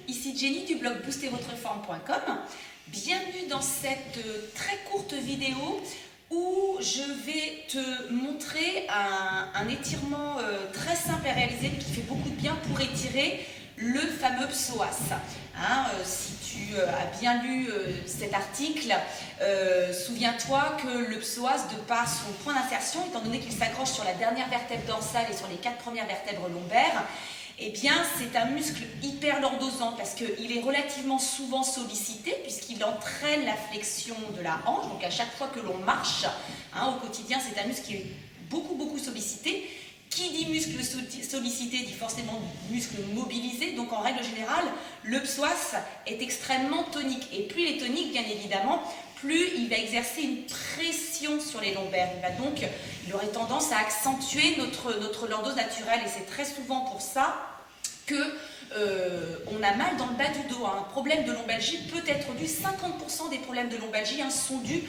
ici Jenny du blog boostervotreforme.com. Bienvenue dans cette très courte vidéo où je vais te montrer un étirement très simple à réaliser qui fait beaucoup de bien pour étirer le fameux psoas. Si tu as bien lu cet article, souviens-toi que le psoas, de par son point d'insertion, étant donné qu'il s'accroche sur la dernière vertèbre dorsale et sur les 4 premières vertèbres lombaires, eh bien, c'est un muscle hyper lordosant parce qu'il est relativement souvent sollicité puisqu'il entraîne la flexion de la hanche. Donc, à chaque fois que l'on marche au quotidien, c'est un muscle qui est beaucoup sollicité. Qui dit muscle sollicité dit forcément muscle mobilisé. Donc, en règle générale, le psoas est extrêmement tonique. Et plus il est tonique, bien évidemment, plus il va exercer une pression sur les lombaires. Il aurait tendance à accentuer notre lordose naturelle. Et c'est très souvent pour ça que on a mal dans le bas du dos. Un problème de lombalgie peut être dû, 50% des problèmes de lombalgie sont dus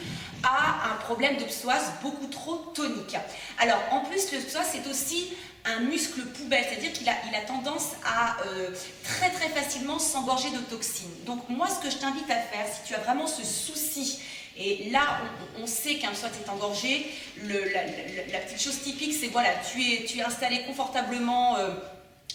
à un problème de psoas beaucoup trop tonique. Alors, en plus, le psoas c'est aussi un muscle poubelle, c'est-à-dire qu'il a tendance à très facilement s'engorger de toxines. Donc moi, ce que je t'invite à faire, si tu as vraiment ce souci, et là on sait qu'un psoas est engorgé, la petite chose typique, c'est voilà, tu es installé confortablement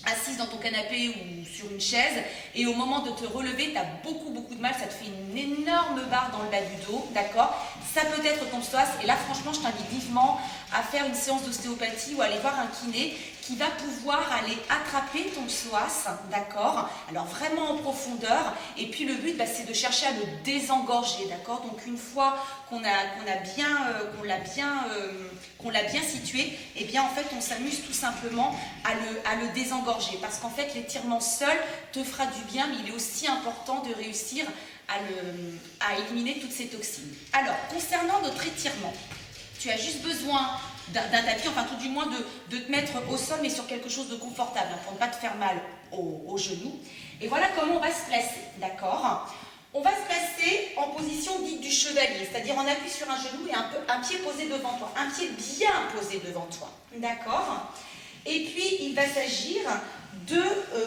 assise dans ton canapé ou sur une chaise, et au moment de te relever, tu as beaucoup de mal, ça te fait une énorme barre dans le bas du dos, d'accord? Ça peut être ton psoas, et là franchement je t'invite vivement à faire une séance d'ostéopathie ou à aller voir un kiné qui va pouvoir aller attraper ton psoas, d'accord? Alors vraiment en profondeur, et puis le but c'est de chercher à le désengorger, d'accord? Donc une fois qu'on l'a bien situé, et bien en fait on s'amuse tout simplement à le désengorger, parce qu'en fait l'étirement seul te fera du bien, mais il est aussi important de réussir à éliminer toutes ces toxines. Alors concernant notre étirement, tu as juste besoin d'un tapis, enfin tout du moins de te mettre au sol, mais sur quelque chose de confortable, pour ne pas te faire mal aux genoux. Et voilà comment on va se placer, d'accord? On va se placer en position dite du chevalier, c'est-à-dire on appuie sur un genou et un pied posé devant toi, un pied bien posé devant toi, d'accord? Et puis il va s'agir de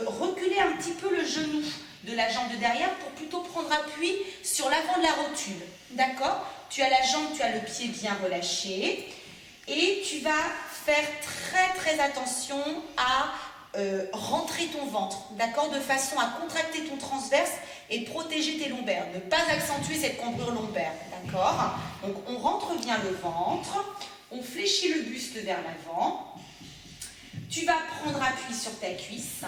reculer un petit peu le genou de la jambe de derrière pour plutôt prendre appui sur l'avant de la rotule, d'accord? Tu as la jambe, tu as le pied bien relâché, et tu vas faire très attention à rentrer ton ventre, d'accord, de façon à contracter ton transverse et protéger tes lombaires, ne pas accentuer cette cambrure lombaire, d'accord? Donc on rentre bien le ventre, on fléchit le buste vers l'avant, tu vas prendre appui sur ta cuisse,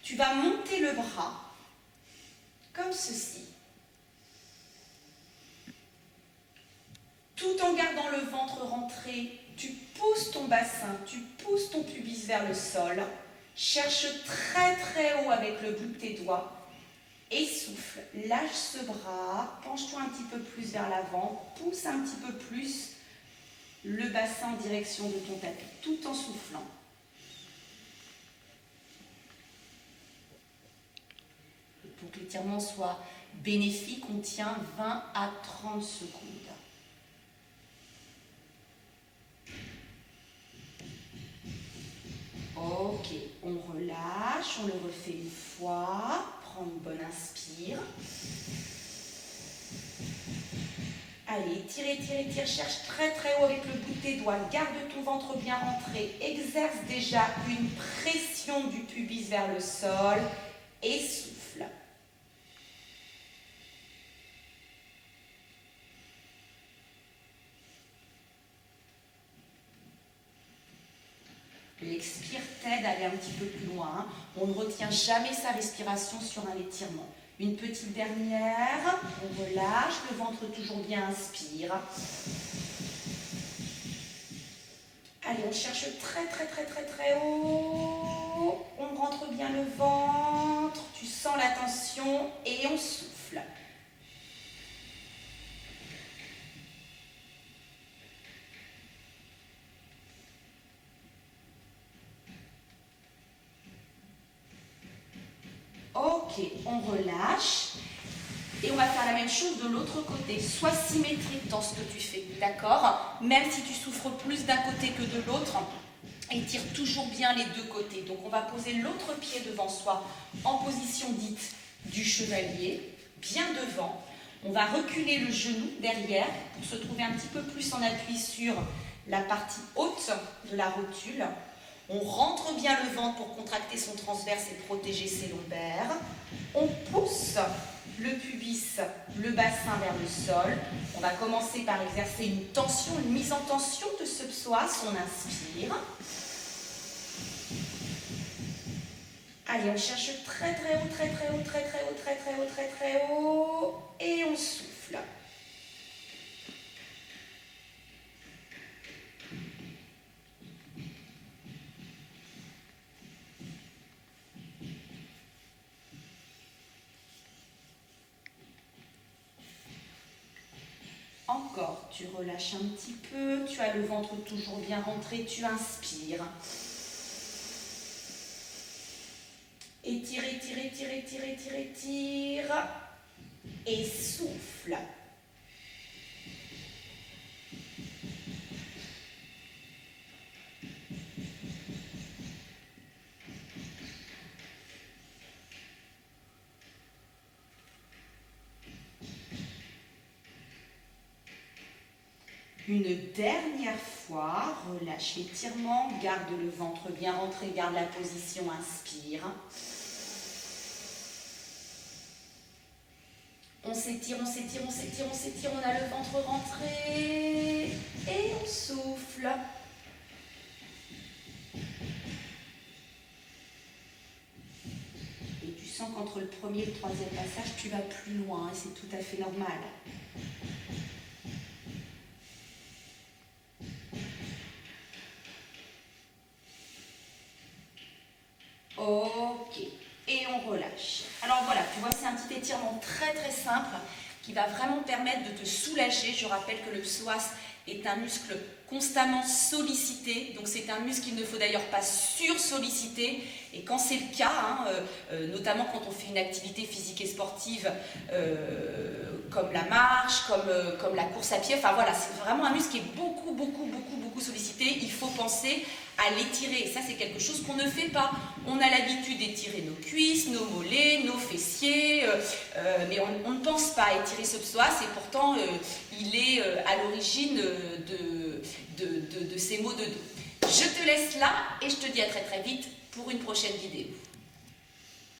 tu vas monter le bras comme ceci, tout en gardant le ventre rentré. Tu pousses ton bassin, tu pousses ton pubis vers le sol, cherche très haut avec le bout de tes doigts et souffle, lâche ce bras, penche-toi un petit peu plus vers l'avant, pousse un petit peu plus le bassin en direction de ton tapis, tout en soufflant. Pour que l'étirement soit bénéfique, on tient 20 à 30 secondes. Ok, on relâche, on le refait une fois, prends une bonne inspire. Allez, tire, cherche très haut avec le bout de tes doigts, garde ton ventre bien rentré, exerce déjà une pression du pubis vers le sol et souffle. L'expire t'aide à aller un petit peu plus loin. On ne retient jamais sa respiration sur un étirement. Une petite dernière, on relâche, le ventre toujours bien inspire. Allez, on cherche très haut. On rentre bien le ventre, tu sens la tension et on souffle. Ok, on relâche et on va faire la même chose de l'autre côté. Sois symétrique dans ce que tu fais, d'accord? Même si tu souffres plus d'un côté que de l'autre, étire toujours bien les deux côtés. Donc on va poser l'autre pied devant soi en position dite du chevalier, bien devant. On va reculer le genou derrière pour se trouver un petit peu plus en appui sur la partie haute de la rotule. On rentre bien le ventre pour contracter son transverse et protéger ses lombaires. On pousse le pubis, le bassin vers le sol. On va commencer par exercer une tension, une mise en tension de ce psoas. On inspire. Allez, on cherche très très haut, très très haut, très très haut, très très haut, très très haut. Et on souffle. Encore, tu relâches un petit peu, tu as le ventre toujours bien rentré, tu inspires. Étire, étire, étire, étire, étire, étire. Et souffle. Une dernière fois, relâche l'étirement, garde le ventre bien rentré, garde la position, inspire. On s'étire, on s'étire, on s'étire, on s'étire, on a le ventre rentré et on souffle. Et tu sens qu'entre le premier et le troisième passage, tu vas plus loin et c'est tout à fait normal. Ok, et on relâche. Alors voilà, tu vois, c'est un petit étirement très très simple qui va vraiment permettre de te soulager. Je rappelle que le psoas est un muscle constamment sollicité, donc c'est un muscle qu'il ne faut d'ailleurs pas sur-solliciter. Et quand c'est le cas, notamment quand on fait une activité physique et sportive comme la marche, comme la course à pied, enfin voilà, c'est vraiment un muscle qui est beaucoup sollicité. Il faut penser à l'étirer. Et ça, c'est quelque chose qu'on ne fait pas. On a l'habitude d'étirer nos cuisses, nos mollets, nos fessiers, mais on ne pense pas à étirer ce psoas et pourtant il est à l'origine de ces maux de dos. Je te laisse là et je te dis à très très vite pour une prochaine vidéo.